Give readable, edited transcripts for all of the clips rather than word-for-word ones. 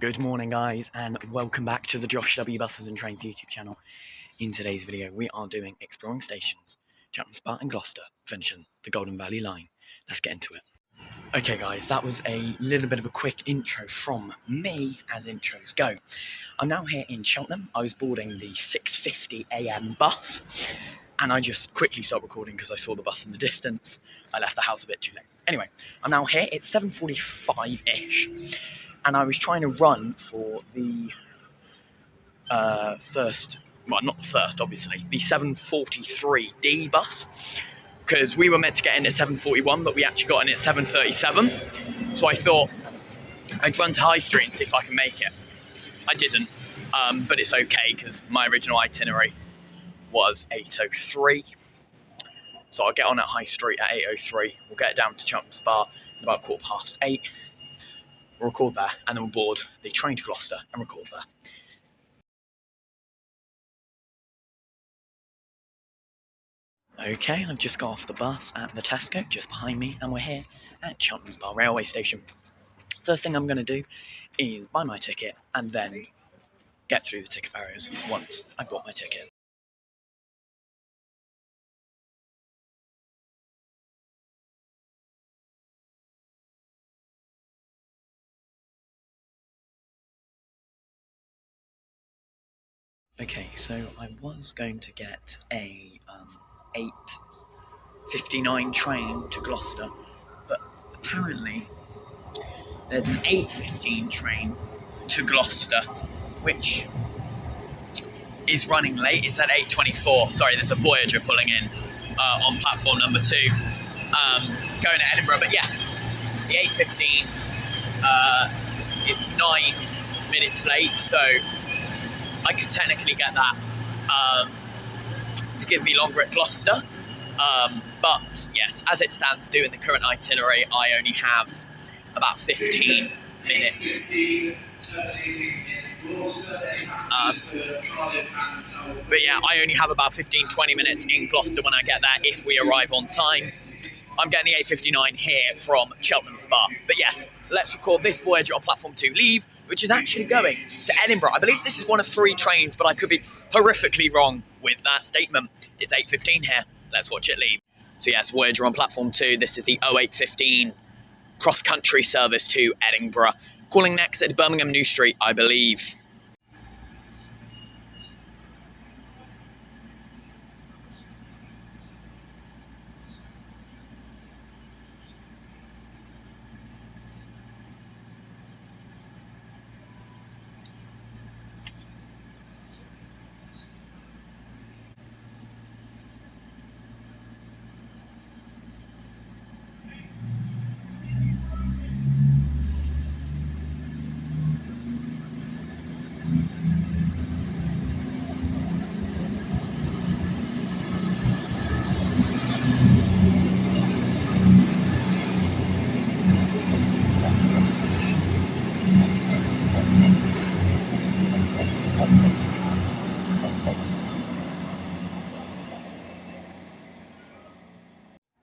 Good morning, guys, and welcome back to the Josh W. Buses and Trains YouTube channel. In today's video, we are doing exploring stations, Cheltenham Spa and Gloucester, finishing the Golden Valley line. Let's get into it. Okay, guys, that was a little bit of a quick intro from me, as intros go. I'm now here in Cheltenham. I was boarding the 6:50 a.m. bus, and I just quickly stopped recording because I saw the bus in the distance. I left the house a bit too late. Anyway, I'm now here. It's 7:45-ish. And I was trying to run for the first, well, not the first, obviously, the 7:43D bus, because we were meant to get in at 7:41, but we actually got in at 7:37. So I thought I'd run to High Street and see if I can make it. I didn't, but it's okay because my original itinerary was 8:03. So I'll get on at High Street at 8:03. We'll get down to Cheltenham Spa at about 8:15. We'll record there, and then we'll board the train to Gloucester and record there. Okay, I've just got off the bus at the Tesco just behind me, and we're here at Cheltenham Spa railway station. First thing I'm going to do is buy my ticket and then get through the ticket barriers once I've bought my ticket. Okay, so I was going to get a 8:59 train to Gloucester, but apparently there's an 8:15 train to Gloucester, which is running late. It's at 8:24. Sorry, there's a Voyager pulling in on platform number 2, going to Edinburgh. But yeah, the 8:15 is 9 minutes late, so I could technically get that to give me longer at Gloucester. But yes, as it stands, doing the current itinerary, I only have about 15 minutes. But yeah, I only have about 15-20 minutes in Gloucester when I get there if we arrive on time. I'm getting the 8:59 here from Cheltenham Spa. But yes, let's record this Voyager on platform 2 leave, which is actually going to Edinburgh. I believe this is one of 3 trains, but I could be horrifically wrong with that statement. It's 8:15 here. Let's watch it leave. So yes, Voyager on platform 2. This is the 08:15 cross-country service to Edinburgh. Calling next at Birmingham New Street, I believe.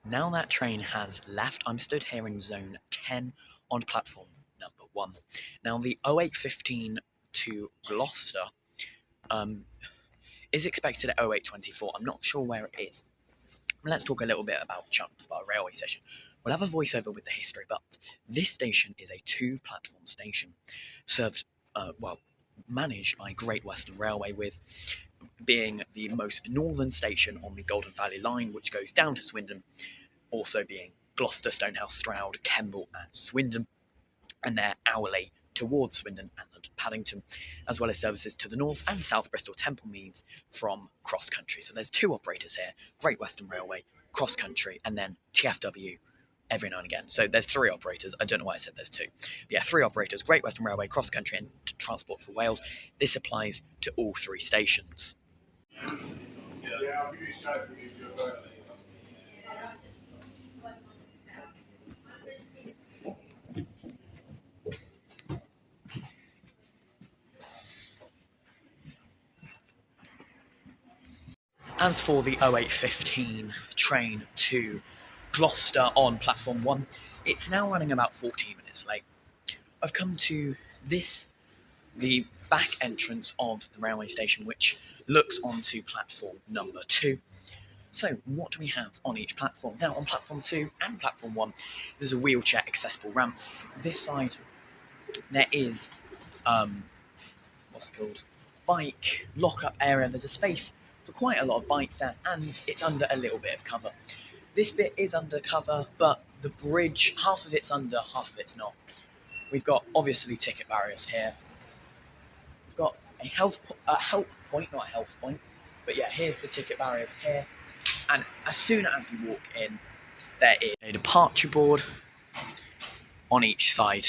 Now that train has left, I'm stood here in zone 10 on platform number 1. Now the 08:15 to Gloucester is expected at 08:24. I'm not sure where it is. Let's talk a little bit about Cheltenham Spa railway station. We'll have a voiceover with the history, but this station is a 2-platform station served, managed by Great Western Railway, with being the most northern station on the Golden Valley line, which goes down to Swindon, also being Gloucester, Stonehouse, Stroud, Kemble and Swindon, and they're hourly towards Swindon and London Paddington, as well as services to the north and south Bristol Temple Meads from cross country. So there's 2 operators here: Great Western Railway, cross country, and then TfW every now and again. So there's 3 operators. I don't know why I said there's 2. But yeah, 3 operators: Great Western Railway, cross country, and Transport for Wales. This applies to all 3 stations. As for the 08:15 train to Gloucester on platform 1, it's now running about 14 minutes late. I've come to this the back entrance of the railway station, which looks onto platform number 2. So, what do we have on each platform? Now, on platform 2 and platform 1, there's a wheelchair accessible ramp. This side, there is, what's it called? Bike lock-up area. There's a space for quite a lot of bikes there, and it's under a little bit of cover. This bit is under cover, but the bridge, half of it's under, half of it's not. We've got, obviously, ticket barriers here. We've got a help point, not a health point, but yeah, here's the ticket barriers here. And as soon as you walk in, there is a departure board on each side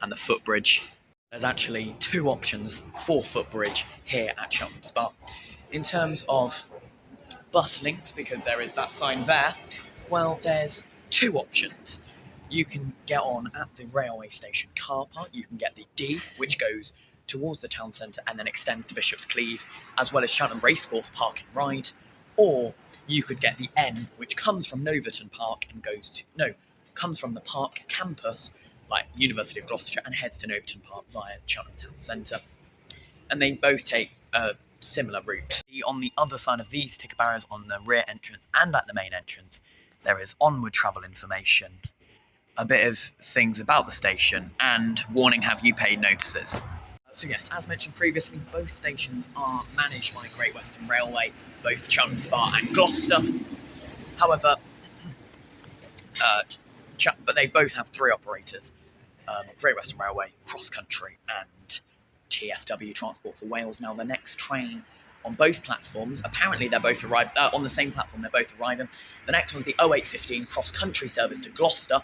and the footbridge. There's actually 2 options for footbridge here at Cheltenham Spa. In terms of bus links, because there is that sign there, well, there's 2 options. You can get on at the railway station car park. You can get the D, which goes towards the town centre and then extends to Bishop's Cleeve, as well as Cheltenham Racecourse Park and Ride. Or you could get the N, which comes from Noverton Park and comes from the park campus, like University of Gloucestershire, and heads to Noverton Park via Cheltenham Town Centre. And they both take a similar route. On the other side of these ticket barriers, on the rear entrance and at the main entrance, there is onward travel information, a bit of things about the station, and warning, have you paid notices. So yes, as mentioned previously, both stations are managed by Great Western Railway, both Cheltenham Spa and Gloucester. However, but they both have 3 operators, Great Western Railway, Cross Country and TfW, Transport for Wales. Now the next train on both platforms, apparently they're both on the same platform, they're both arriving. The next one's the 0815 Cross Country service to Gloucester.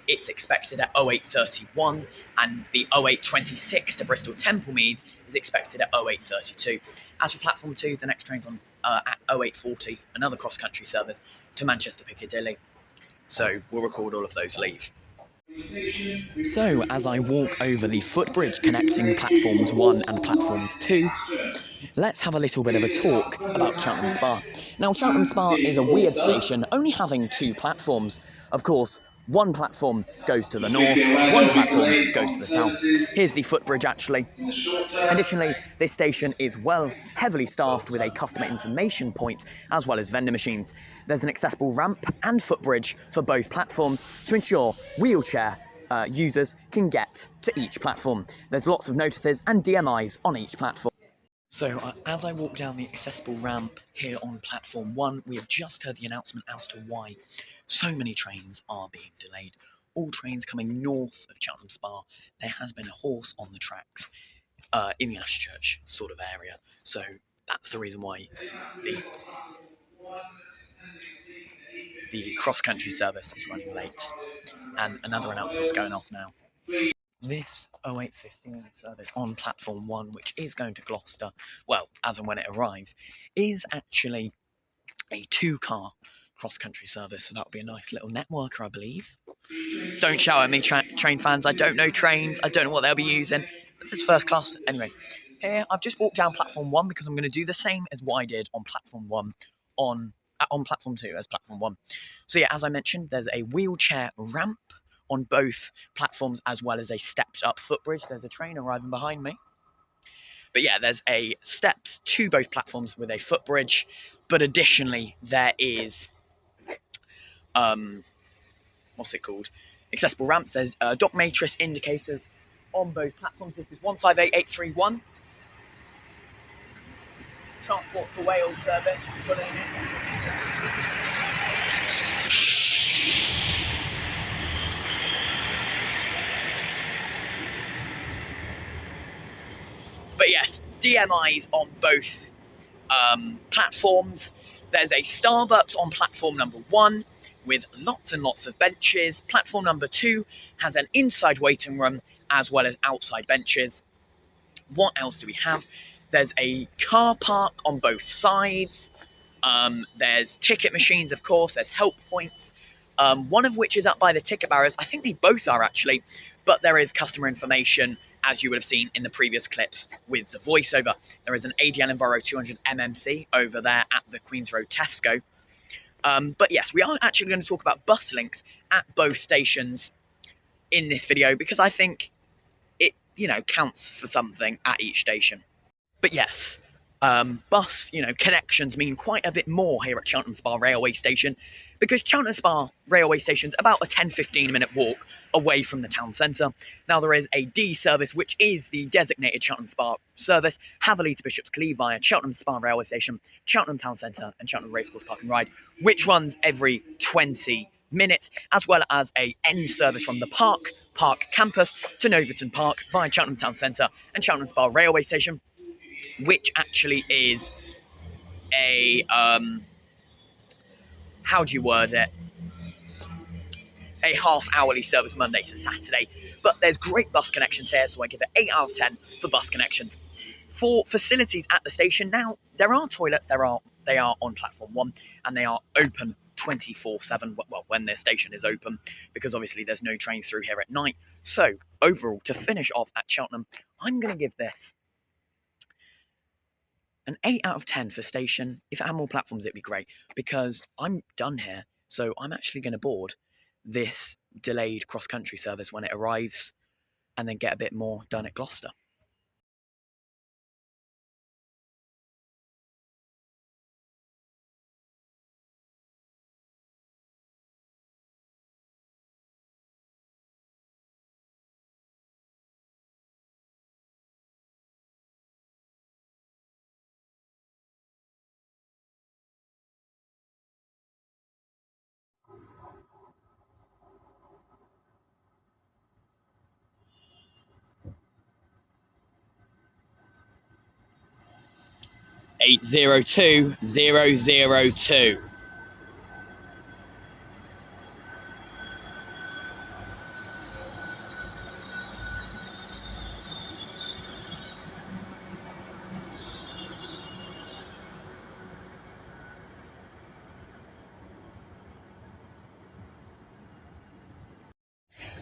It's expected at 0831, and the 0826 to Bristol Templemeads is expected at 0832. As for platform 2, the next train's on at 0840, another cross-country service to Manchester Piccadilly. So we'll record all of those leave. So as I walk over the footbridge connecting platforms 1 and platforms 2, let's have a little bit of a talk about Cheltenham Spa. Now, Cheltenham Spa is a weird station, only having 2 platforms. Of course, 1 platform goes to the north, 1 platform goes to the south. Here's the footbridge, actually. Additionally, this station is heavily staffed with a customer information point, as well as vendor machines. There's an accessible ramp and footbridge for both platforms to ensure wheelchair users can get to each platform. There's lots of notices and DMIs on each platform. So as I walk down the accessible ramp here on platform 1, we have just heard the announcement as to why so many trains are being delayed. All trains coming north of Cheltenham Spa, there has been a horse on the tracks in the Ashchurch sort of area. So that's the reason why the cross-country service is running late. And another announcement is going off now. This 0815 service on platform 1, which is going to Gloucester, well, as and when it arrives, is actually a 2-car cross-country service, so that would be a nice little networker, I believe. Don't shout at me, train fans. I don't know trains. I don't know what they'll be using. This is first class. Anyway, here I've just walked down platform 1 because I'm going to do the same as what I did on platform 1 on platform 2 as platform 1. So yeah, as I mentioned, there's a wheelchair ramp on both platforms, as well as a stepped up footbridge. There's a train arriving behind me. But yeah, there's a steps to both platforms with a footbridge. But additionally, there is what's it called? Accessible ramps. There's dock matrix indicators on both platforms. This is 158831. Transport for Wales service. But yes, DMIs on both platforms. There's a Starbucks on platform number 1 with lots and lots of benches. Platform number 2 has an inside waiting room as well as outside benches. What else do we have? There's a car park on both sides. There's ticket machines, of course. There's help points. One of which is up by the ticket barriers. I think they both are, actually. But there is customer information, as you would have seen in the previous clips with the voiceover. There is an ADL Enviro 200 MMC over there at the Queen's Road Tesco. But yes, we are actually going to talk about bus links at both stations in this video, because I think counts for something at each station. But yes, bus, connections mean quite a bit more here at Cheltenham Spa Railway Station, because Cheltenham Spa Railway Station is about a 10-15 minute walk away from the town centre. Now, there is a D service, which is the designated Cheltenham Spa service, Hatherley to Bishop's Cleeve via Cheltenham Spa Railway Station, Cheltenham Town Centre and Cheltenham Racecourse Park and Ride, which runs every 20 minutes, as well as a N service from the Park campus to Noverton Park via Cheltenham Town Centre and Cheltenham Spa Railway Station, which actually is a how do you word it? A half-hourly service Monday to Saturday. But there's great bus connections here, so I give it 8 out of 10 for bus connections. For facilities at the station, now there are toilets. They are on platform 1, and they are open 24/7. Well, when their station is open, because obviously there's no trains through here at night. So overall, to finish off at Cheltenham, I'm going to give this an 8 out of 10 for station. If it had more platforms, it'd be great, because I'm done here. So I'm actually going to board this delayed cross-country service when it arrives, and then get a bit more done at Gloucester. Eight 802 002.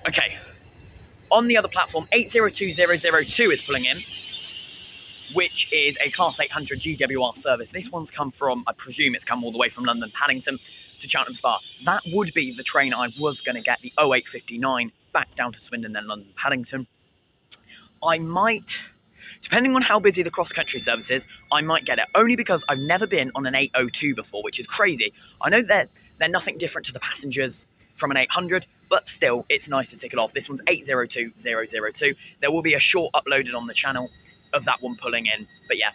Okay, on the other platform, 802002 is pulling in, which is a Class 800 GWR service. This one's come from, I presume it's come all the way from London Paddington to Cheltenham Spa. That would be the train I was going to get, the 0859, back down to Swindon, then London Paddington. I might, depending on how busy the cross-country service is, I might get it, only because I've never been on an 802 before, which is crazy. I know they're nothing different to the passengers from an 800, but still, it's nice to tick it off. This one's 802 002. There will be a short uploaded on the channel of that one pulling in, but yeah,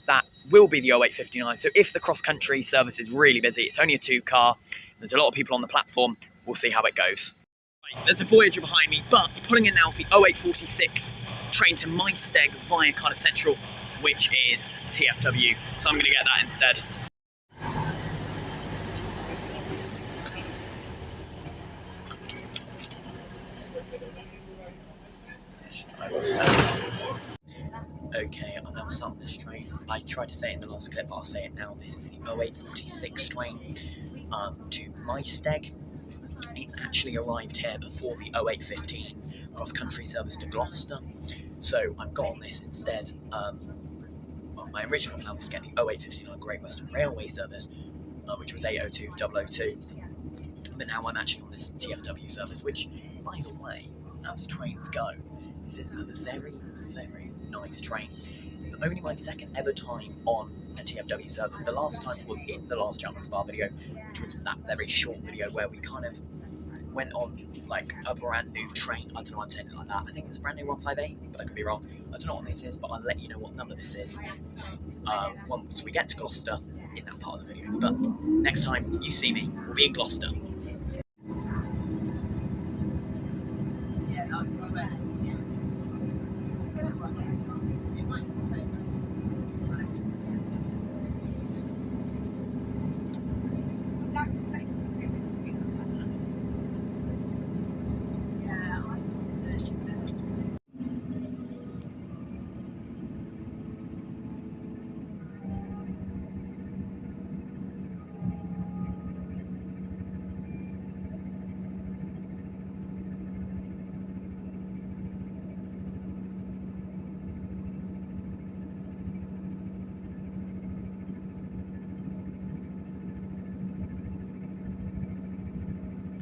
that will be the 0859. So if the cross-country service is really busy, it's only a 2-car, there's a lot of people on the platform, we'll see how it goes. Right, there's a Voyager behind me, but pulling in now is the 0846 train to Maesteg via Cardiff Central, which is TFW, so I'm going to get that instead. Okay, I'm now starting this train. I tried to say it in the last clip, but I'll say it now. This is the 0846 train to Maesteg. It actually arrived here before the 0815 cross-country service to Gloucester, so I've got on this instead. Well, my original plan was to get the 0859 Great Western Railway service, which was 802 002, but now I'm actually on this TFW service, which, by the way, as trains go, this is a very, very nice train. It's only my second ever time on a TFW service. The last time was in the last Cheltenham Spa video, which was that very short video where we kind of went on like a brand new train. I don't know why I'm saying it like that. I think it was brand new 158, but I could be wrong. I don't know what this is, but I'll let you know what number this is once we get to Gloucester in that part of the video. But next time you see me, we'll be in Gloucester.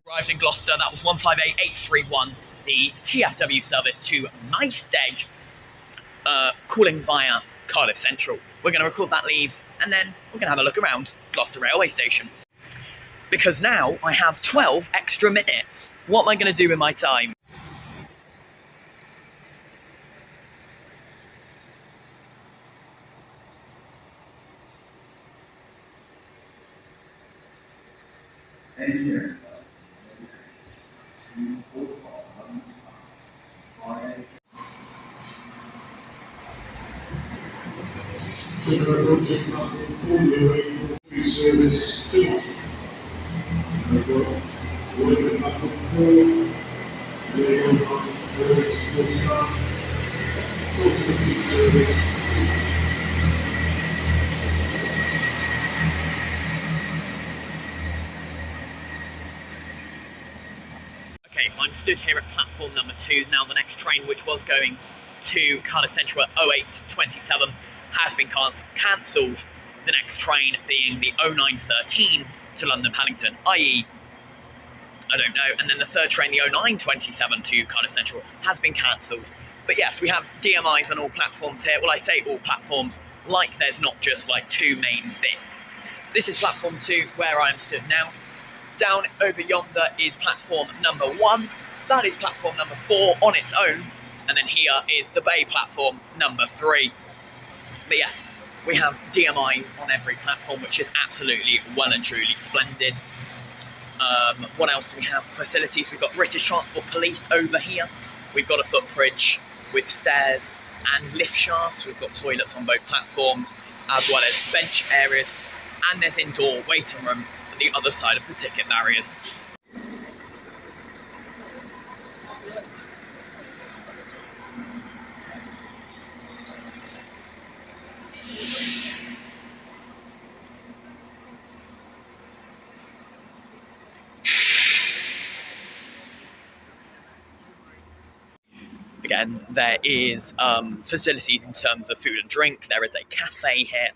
Arrived in Gloucester, that was 158831, the TFW service to Maesteg, calling via Cardiff Central. We're going to record that leave, and then we're going to have a look around Gloucester railway station. Because now I have 12 extra minutes. What am I going to do with my time? Okay, I'm stood here at platform number 2 now. The next train, which was going to Cardiff Central at 08:27, has been cancelled. The next train being the 09:13 to London Paddington, i.e., I don't know. And then the third train, the 09:27 to Cardiff Central, has been cancelled. But yes, we have DMIs on all platforms here. Well, I say all platforms, like there's not just like 2 main bits. This is platform 2, where I am stood now. Down over yonder is platform number 1. That is platform number 4 on its own. And then here is the bay platform number 3. But yes, we have DMIs on every platform, which is absolutely well and truly splendid. What else do we have? Facilities. We've got British Transport Police over here. We've got a footbridge with stairs and lift shafts. We've got toilets on both platforms, as well as bench areas. And there's indoor waiting room at the other side of the ticket barriers. Again, there is facilities in terms of food and drink. There is a cafe here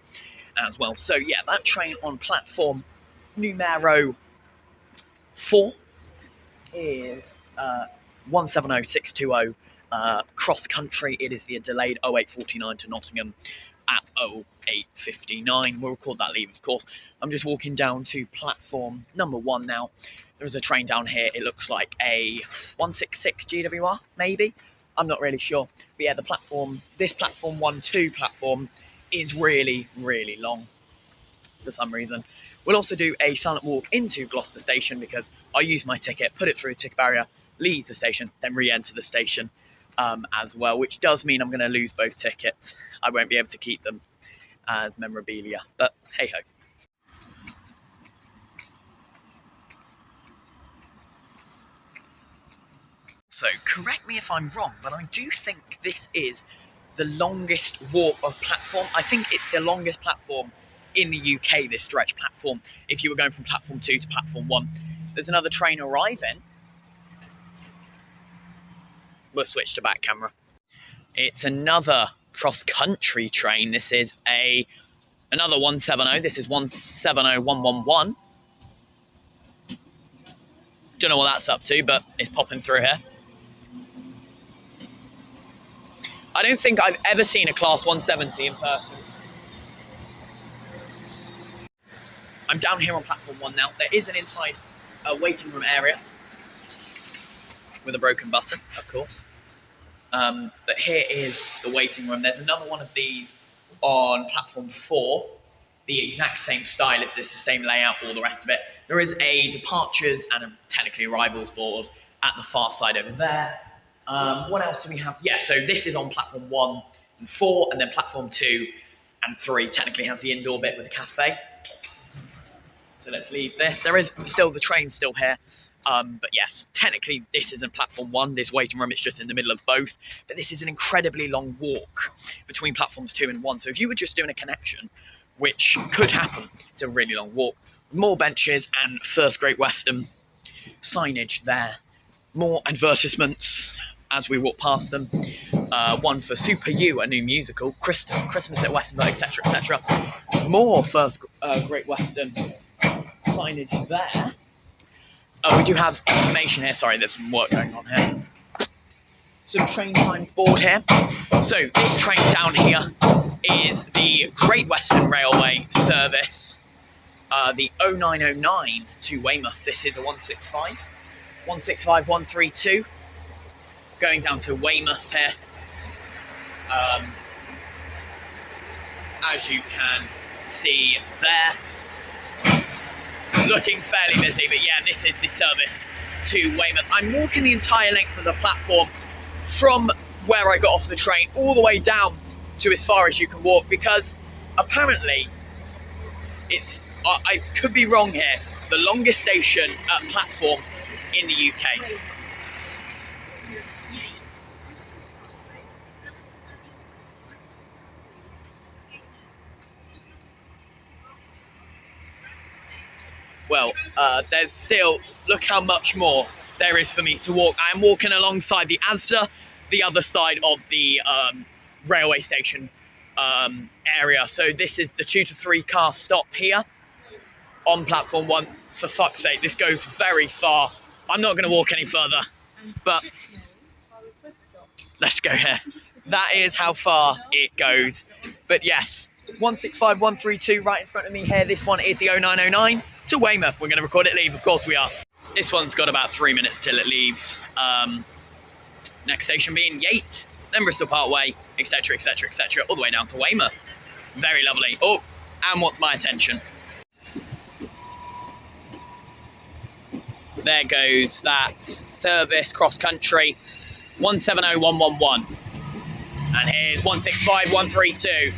as well. So yeah, that train on platform numero 4 is 170620 cross country. It is the delayed 08:49 to Nottingham at 08:59. We'll record that leave, of course. I'm just walking down to platform number 1 now. There's a train down here. It looks like a 166 GWR, maybe. I'm not really sure. But yeah, this platform 1-2 platform is really, really long for some reason. We'll also do a silent walk into Gloucester Station because I use my ticket, put it through a ticket barrier, leave the station, then re-enter the station as well, which does mean I'm going to lose both tickets. I won't be able to keep them as memorabilia, but hey-ho. So, correct me if I'm wrong, but I do think this is the longest walk of platform. I think it's the longest platform in the UK, this stretch platform, if you were going from platform 2 to platform 1. There's another train arriving. We'll switch to back camera. It's another cross-country train. This is another 170. This is 170111. Don't know what that's up to, but it's popping through here. I don't think I've ever seen a Class 170 in person. I'm down here on platform 1 now. There is an inside waiting room area with a broken button, of course. But here is the waiting room. There's another one of these on platform 4. The exact same style as this, the same layout, all the rest of it. There is a departures and technically arrivals board at the far side over there. What else do we have? Yeah, so this is on platform 1 and 4, and then platform 2 and 3 technically have the indoor bit with the cafe. So let's leave this. There is still the train still here. But yes, technically this isn't platform 1, this waiting room, it's just in the middle of both. But this is an incredibly long walk between platforms 2 and 1. So if you were just doing a connection, which could happen, it's a really long walk. More benches and First Great Western signage there. More advertisements as we walk past them. One for Super U, a new musical, Christmas at Westonbirt, etc., etc. More First Great Western signage there. We do have information here. Sorry, there's some work going on here. some train times board here. So this train down here is the Great Western Railway service, the 0909 to Weymouth. This is a 132, going down to Weymouth here. As you can see there, looking fairly busy, but yeah, this is the service to Weymouth. I'm walking the entire length of the platform from where I got off the train all the way down to as far as you can walk, because apparently it's, I could be wrong here, the longest station platform in the UK. Well, there's still, look how much more there is for me to walk. I am walking alongside the Asda, the other side of the railway station area. So this is the 2 to 3 car stop here on platform 1. For fuck's sake, this goes very far. I'm not going to walk any further, but let's go here. That is how far it goes. But yes, 165132 right in front of me here. This one is the 0909 to Weymouth. We're going to record it leave, of course we are. This one's got about 3 minutes till it leaves. Next station being Yate, then Bristol Parkway, etc, etc, etc, all the way down to Weymouth. Very lovely. Oh, and what's my attention? There goes that service cross country 170111. And here's 165132.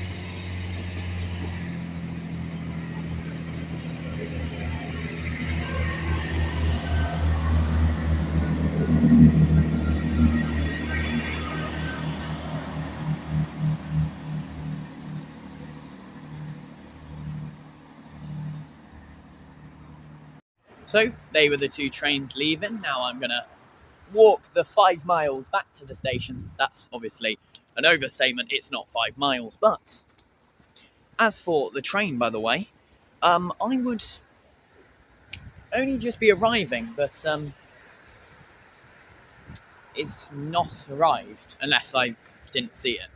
So they were the two trains leaving. Now I'm gonna walk the 5 miles back to the station. That's obviously an overstatement, it's not 5 miles. But as for the train, by the way, I would only just be arriving, but it's not arrived unless I didn't see it.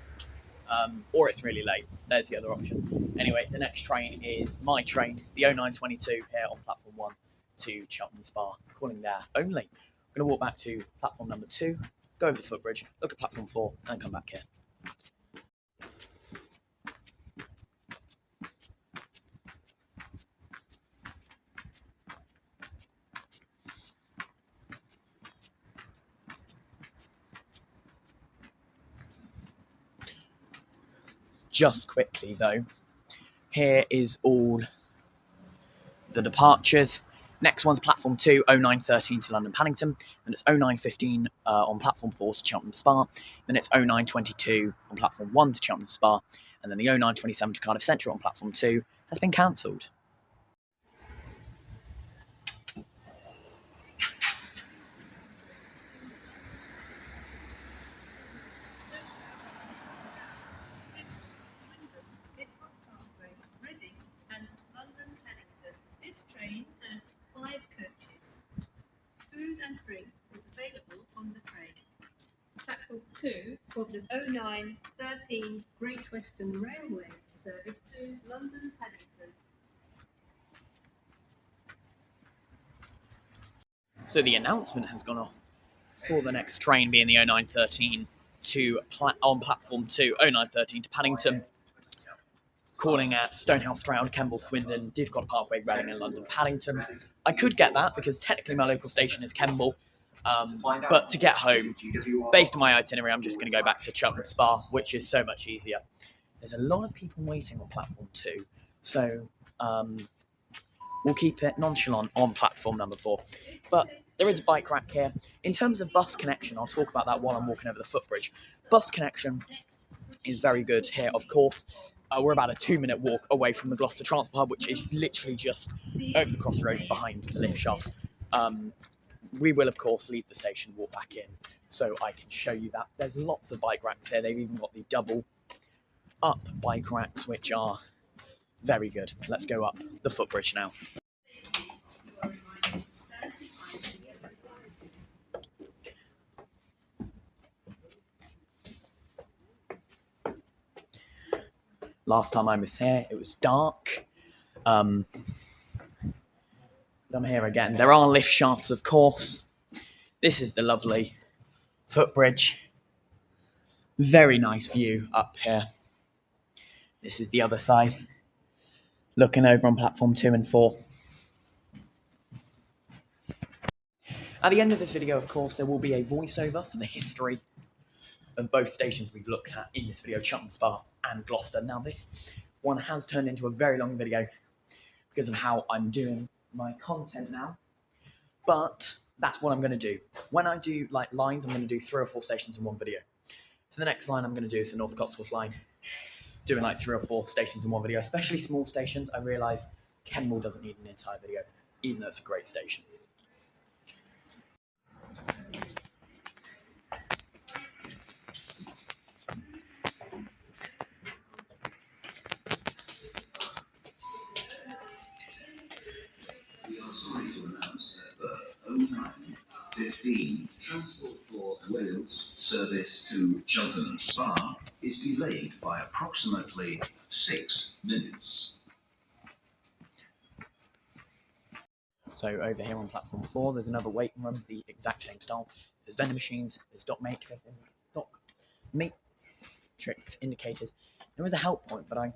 Or it's really late. There's the other option. Anyway, the next train is my train, the 0922 here on platform 1 to Cheltenham Spa, calling there only. I'm going to walk back to platform number 2, go over the footbridge, look at platform 4, and come back here. Just quickly though, here is all the departures. Next one's platform 2, 0913 to London Paddington. Then it's 0915 on platform 4 to Cheltenham Spa. Then it's 0922 on platform 1 to Cheltenham Spa. And then the 0927 to Cardiff Central on platform 2 has been cancelled. This train has 5 coaches. Food and drink is available on the train. Platform 2 for the 0913 Great Western Railway service to London Paddington. So the announcement has gone off for the next train being the 0913 to on platform 2, 0913 to Paddington, calling at Stonehouse, Stroud, Kemble, Swindon, Didcot Parkway, Reading and London Paddington. I could get that because technically my local station is Kemble, but to get home, based on my itinerary, I'm just going to go back to Cheltenham Spa, which is so much easier. There's a lot of people waiting on platform 2, so we'll keep it nonchalant on platform number 4. But there is a bike rack here. In terms of bus connection, I'll talk about that while I'm walking over the footbridge. Bus connection is very good here, of course. We're about a 2-minute walk away from the Gloucester Transport Hub, which is literally just over the crossroads behind the lift shaft. We will, of course, leave the station, walk back in, so I can show you that. There's lots of bike racks here. They've even got the double up bike racks, which are very good. Let's go up the footbridge now. Last time I was here, it was dark. I'm here again. There are lift shafts, of course. This is the lovely footbridge. Very nice view up here. This is the other side, looking over on platform 2 and 4. At the end of this video, of course, there will be a voiceover for the history of both stations we've looked at in this video, Cheltenham Spa and Gloucester. Now, this one has turned into a very long video because of how I'm doing my content now, but that's what I'm going to do. When I do like lines, I'm going to do 3 or 4 stations in one video. So the next line I'm going to do is the North Cotswold line, doing like 3 or 4 stations in one video, especially small stations. I realise Kenmore doesn't need an entire video, even though it's a great station. We are sorry to announce that the 09:15 Transport for Wales service to Cheltenham Spa is delayed by approximately 6 minutes. So over here on platform 4, there's another waiting room, the exact same style. There's vending machines, there's dock matrix indicators. There is a help point, but I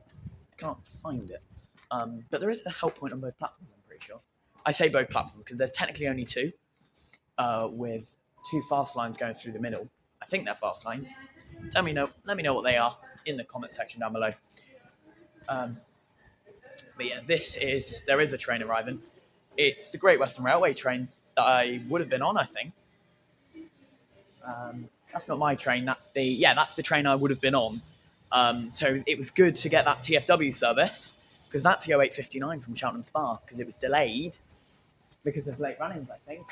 can't find it. But there is a help point on both platforms, I'm pretty sure. I say both platforms because there's technically only 2, with 2 fast lines going through the middle. I think they're fast lines. Let me know what they are in the comment section down below. But yeah, there is a train arriving. It's the Great Western Railway train that I would have been on, I think. That's not my train. That's the train I would have been on. So it was good to get that TFW service, because that's the 08:59 from Cheltenham Spa, because it was delayed because of late runnings, I think.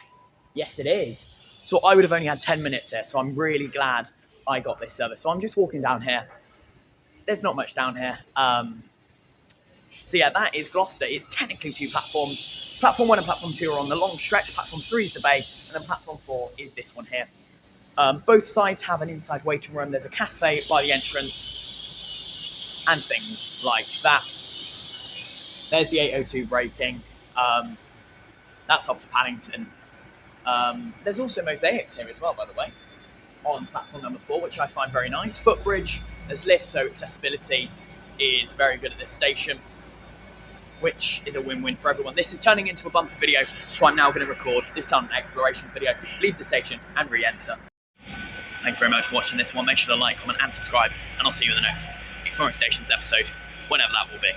Yes, it is. So I would have only had 10 minutes here, so I'm really glad I got this service. So I'm just walking down here. There's not much down here. So yeah, that is Gloucester. It's technically 2 platforms. Platform 1 and platform 2 are on the long stretch. Platform 3 is the bay, and then platform 4 is this one here. Both sides have an inside waiting room. There's a cafe by the entrance and things like that. There's the 802 braking. That's off to Paddington. There's also mosaics here as well, by the way, on platform number 4, which I find very nice. Footbridge, there's lifts, so accessibility is very good at this station, which is a win-win for everyone. This is turning into a bumper video, so I'm now going to record this time an exploration video, leave the station and re-enter. Thank you very much for watching this one. Make sure to like, comment and subscribe, and I'll see you in the next Exploring Stations episode, whenever that will be.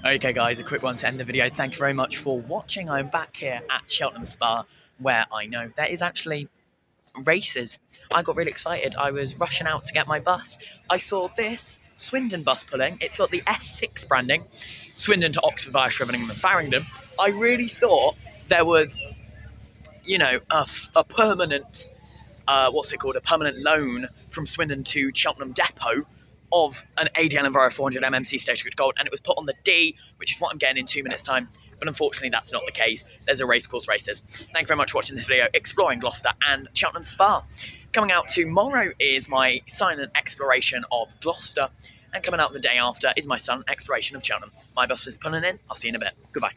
Okay guys, a quick one to end the video. Thank you very much for watching. I'm back here at Cheltenham Spa, where I know there is actually races. I got really excited. I was rushing out to get my bus. I saw this Swindon bus pulling. It's got the S6 branding, Swindon to Oxford via Shrivenham and Farringdon. I really thought there was, you know, a permanent, a permanent loan from Swindon to Cheltenham Depot of an ADL Enviro 400 MMC Stagecoach Gold, and it was put on the D, which is what I'm getting in 2 minutes time. But unfortunately, that's not the case. There's a racecourse races. Thank you very much for watching this video, exploring Gloucester and Cheltenham Spa. Coming out tomorrow is my silent exploration of Gloucester, and coming out the day after is my silent exploration of Cheltenham. My bus is pulling in. I'll see you in a bit. Goodbye.